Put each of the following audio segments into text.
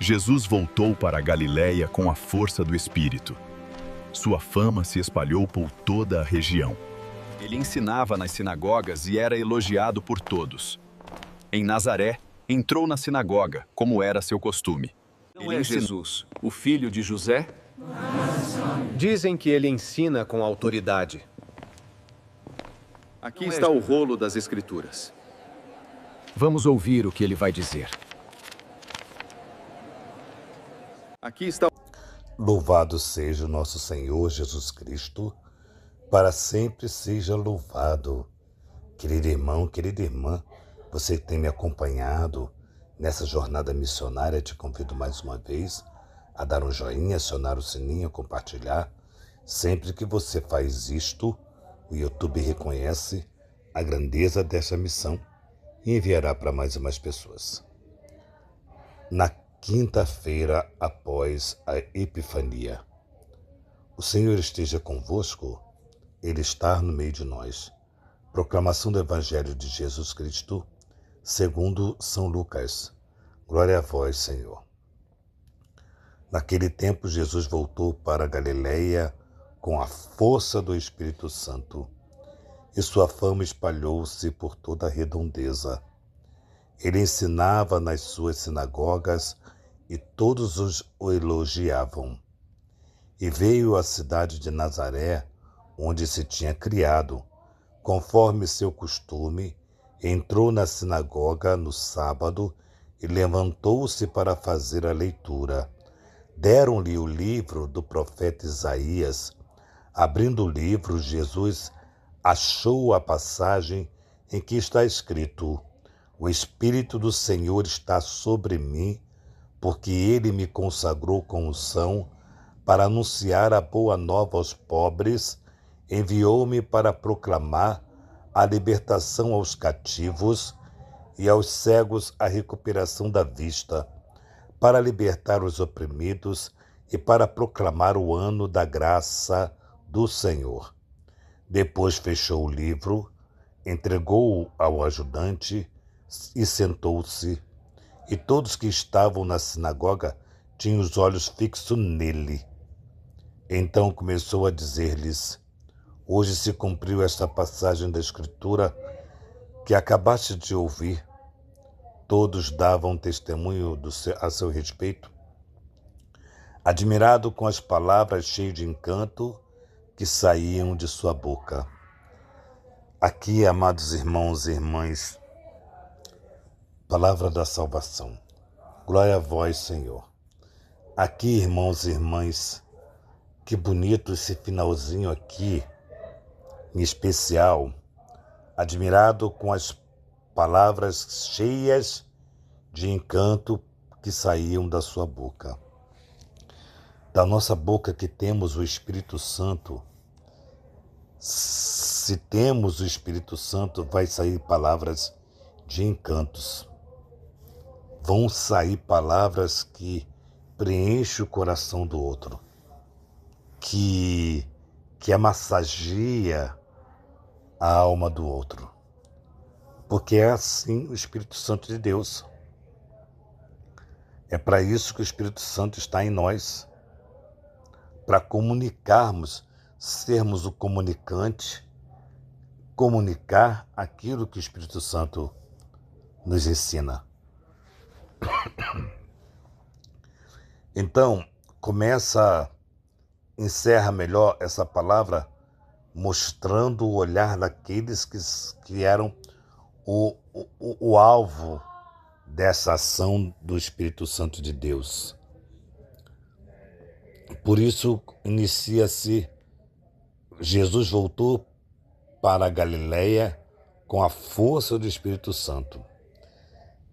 Jesus voltou para a Galiléia com a força do Espírito. Sua fama se espalhou por toda a região. Ele ensinava nas sinagogas e era elogiado por todos. Em Nazaré, entrou na sinagoga, como era seu costume. Não é Jesus, o filho de José? Dizem que ele ensina com autoridade. Aqui está o rolo das Escrituras. Vamos ouvir o que ele vai dizer. Aqui está. Louvado seja o nosso Senhor Jesus Cristo, para sempre seja louvado. Querido irmão, querida irmã, você que tem me acompanhado nessa jornada missionária, te convido mais uma vez a dar um joinha, acionar o sininho, compartilhar. Sempre que você faz isto, o YouTube reconhece a grandeza dessa missão e enviará para mais e mais pessoas. Na quinta-feira após a Epifania, o Senhor esteja convosco, Ele está no meio de nós. Proclamação do Evangelho de Jesus Cristo, segundo São Lucas. Glória a vós, Senhor. Naquele tempo, Jesus voltou para a Galiléia com a força do Espírito Santo, e sua fama espalhou-se por toda a redondeza. Ele ensinava nas suas sinagogas e todos o elogiavam. E veio à cidade de Nazaré, onde se tinha criado, conforme seu costume, entrou na sinagoga no sábado e levantou-se para fazer a leitura. Deram-lhe o livro do profeta Isaías. Abrindo o livro, Jesus achou a passagem em que está escrito: O Espírito do Senhor está sobre mim, porque Ele me consagrou com unção para anunciar a boa nova aos pobres, enviou-me para proclamar a libertação aos cativos e aos cegos a recuperação da vista, para libertar os oprimidos e para proclamar o ano da graça do Senhor. Depois fechou o livro, entregou-o ao ajudante e sentou-se. E todos que estavam na sinagoga tinham os olhos fixos nele. Então começou a dizer-lhes: Hoje se cumpriu esta passagem da Escritura que acabaste de ouvir. Todos davam testemunho a seu respeito, admirado com as palavras cheias de encanto que saíam de sua boca. Aqui, amados irmãos e irmãs, palavra da salvação. Glória a vós, Senhor. Aqui, irmãos e irmãs, que bonito esse finalzinho aqui, em especial, admirado com as palavras cheias de encanto que saíam da sua boca. Da nossa boca que temos o Espírito Santo, se temos o Espírito Santo, vai sair palavras de encantos. Vão sair palavras que preenchem o coração do outro, que amassageia a alma do outro. Porque é assim o Espírito Santo de Deus. É para isso que o Espírito Santo está em nós, para comunicarmos, sermos o comunicante, comunicar aquilo que o Espírito Santo nos ensina. Então, encerra melhor essa palavra, mostrando o olhar daqueles que eram o alvo dessa ação do Espírito Santo de Deus. Por isso, inicia-se, Jesus voltou para a Galiléia com a força do Espírito Santo.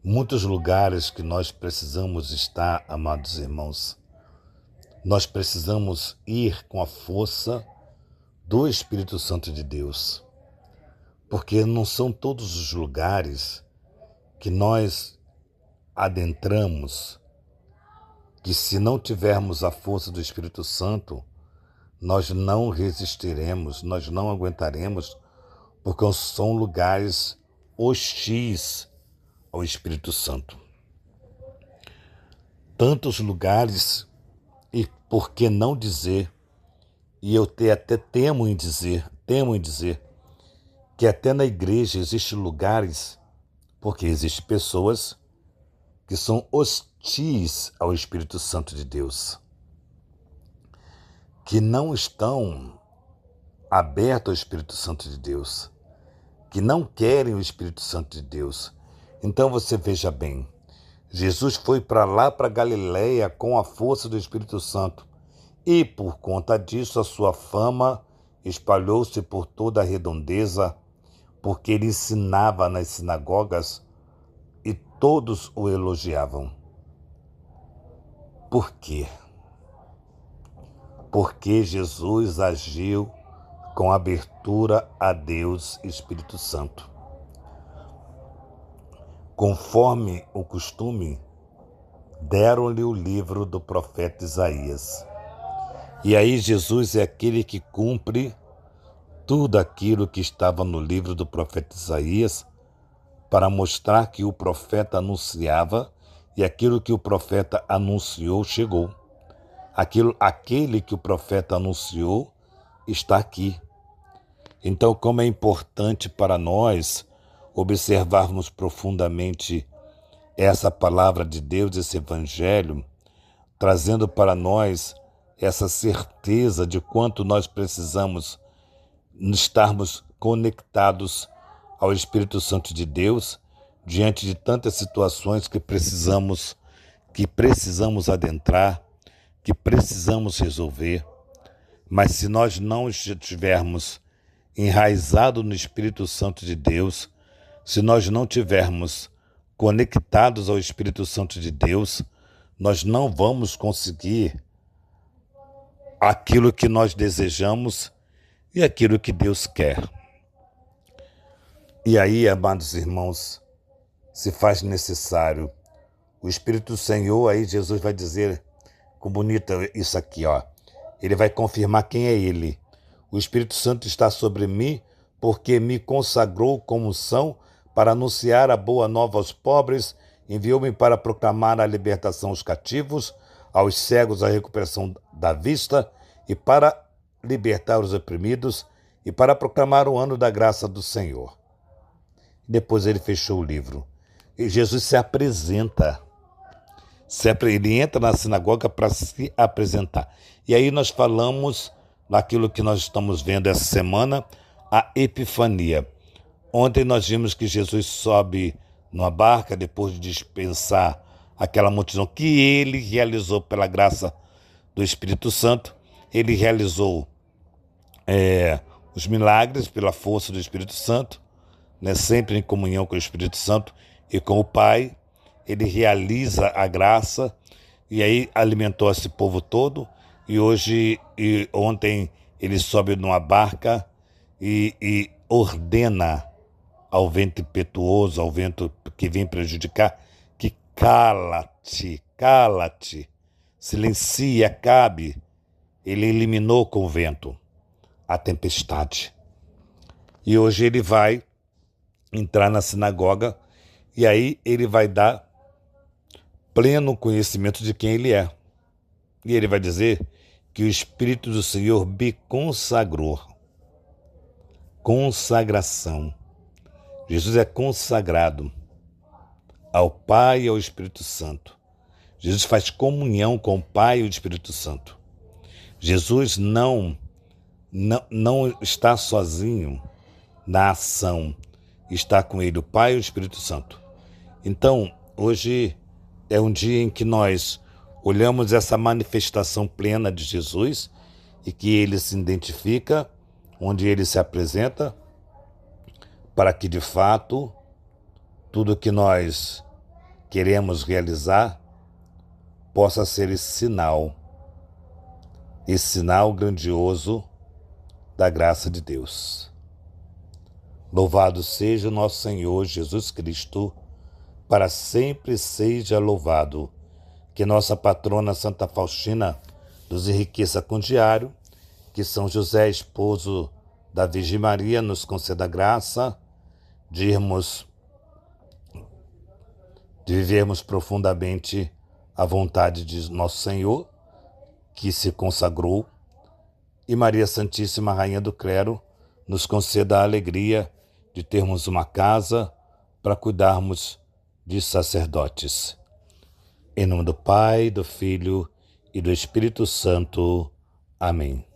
Muitos lugares que nós precisamos estar, amados irmãos, nós precisamos ir com a força do Espírito Santo de Deus. Porque não são todos os lugares que nós adentramos que, se não tivermos a força do Espírito Santo, nós não resistiremos, nós não aguentaremos, porque são lugares hostis ao Espírito Santo. tantos lugares, e por que não dizer, e eu até temo em dizer, que até na igreja existem lugares, porque existem pessoas que são hostis ao Espírito Santo de Deus, que não estão abertos ao Espírito Santo de Deus, que não querem o Espírito Santo de Deus. Então você veja bem, Jesus foi para lá, para Galiléia, com a força do Espírito Santo. E por conta disso a sua fama espalhou-se por toda a redondeza, porque ele ensinava nas sinagogas e todos o elogiavam. Por quê? Porque Jesus agiu com abertura a Deus e Espírito Santo. Conforme o costume, deram-lhe o livro do profeta Isaías. E aí Jesus é aquele que cumpre tudo aquilo que estava no livro do profeta Isaías, para mostrar que o profeta anunciava e aquilo que o profeta anunciou chegou. Aquele que o profeta anunciou está aqui. Então, como é importante para nós observarmos profundamente essa palavra de Deus, esse evangelho, trazendo para nós essa certeza de quanto nós precisamos estarmos conectados ao Espírito Santo de Deus diante de tantas situações que precisamos adentrar, que precisamos resolver. Mas se nós não estivermos enraizados no Espírito Santo de Deus, se nós não tivermos conectados ao Espírito Santo de Deus, nós não vamos conseguir aquilo que nós desejamos e aquilo que Deus quer. E aí, amados irmãos, se faz necessário o Espírito do Senhor. Aí Jesus vai dizer, com bonito isso aqui, ó. Ele vai confirmar quem é ele. O Espírito Santo está sobre mim, porque me consagrou com unção para anunciar a boa nova aos pobres, enviou-me para proclamar a libertação aos cativos, aos cegos a recuperação da vista, e para libertar os oprimidos, e para proclamar o ano da graça do Senhor. Depois ele fechou o livro. E Jesus se apresenta. Ele entra na sinagoga para se apresentar. E aí nós falamos naquilo que nós estamos vendo essa semana, a Epifania. Ontem nós vimos que Jesus sobe numa barca depois de dispensar aquela multidão que ele realizou pela graça do Espírito Santo. Ele realizou os milagres pela força do Espírito Santo, né, sempre em comunhão com o Espírito Santo e com o Pai. Ele realiza a graça e aí alimentou esse povo todo. E ontem ele sobe numa barca e ordena ao vento impetuoso, ao vento que vem prejudicar, que cala-te, silencia, acabe. Ele eliminou com o vento a tempestade. E hoje ele vai entrar na sinagoga e aí ele vai dar pleno conhecimento de quem ele é. E ele vai dizer que o Espírito do Senhor me consagrou. Consagração. Jesus é consagrado ao Pai e ao Espírito Santo. Jesus faz comunhão com o Pai e o Espírito Santo. Jesus não está sozinho na ação. Está com ele o Pai e o Espírito Santo. Então, hoje é um dia em que nós olhamos essa manifestação plena de Jesus e que ele se identifica, onde ele se apresenta, para que, de fato, tudo que nós queremos realizar possa ser esse sinal grandioso da graça de Deus. Louvado seja o nosso Senhor Jesus Cristo, para sempre seja louvado. Que nossa patrona Santa Faustina nos enriqueça com diário, que São José, esposo da Virgem Maria, nos conceda a graça de vivermos profundamente a vontade de nosso Senhor, que se consagrou, e Maria Santíssima, Rainha do Clero, nos conceda a alegria de termos uma casa para cuidarmos de sacerdotes. Em nome do Pai, do Filho e do Espírito Santo. Amém.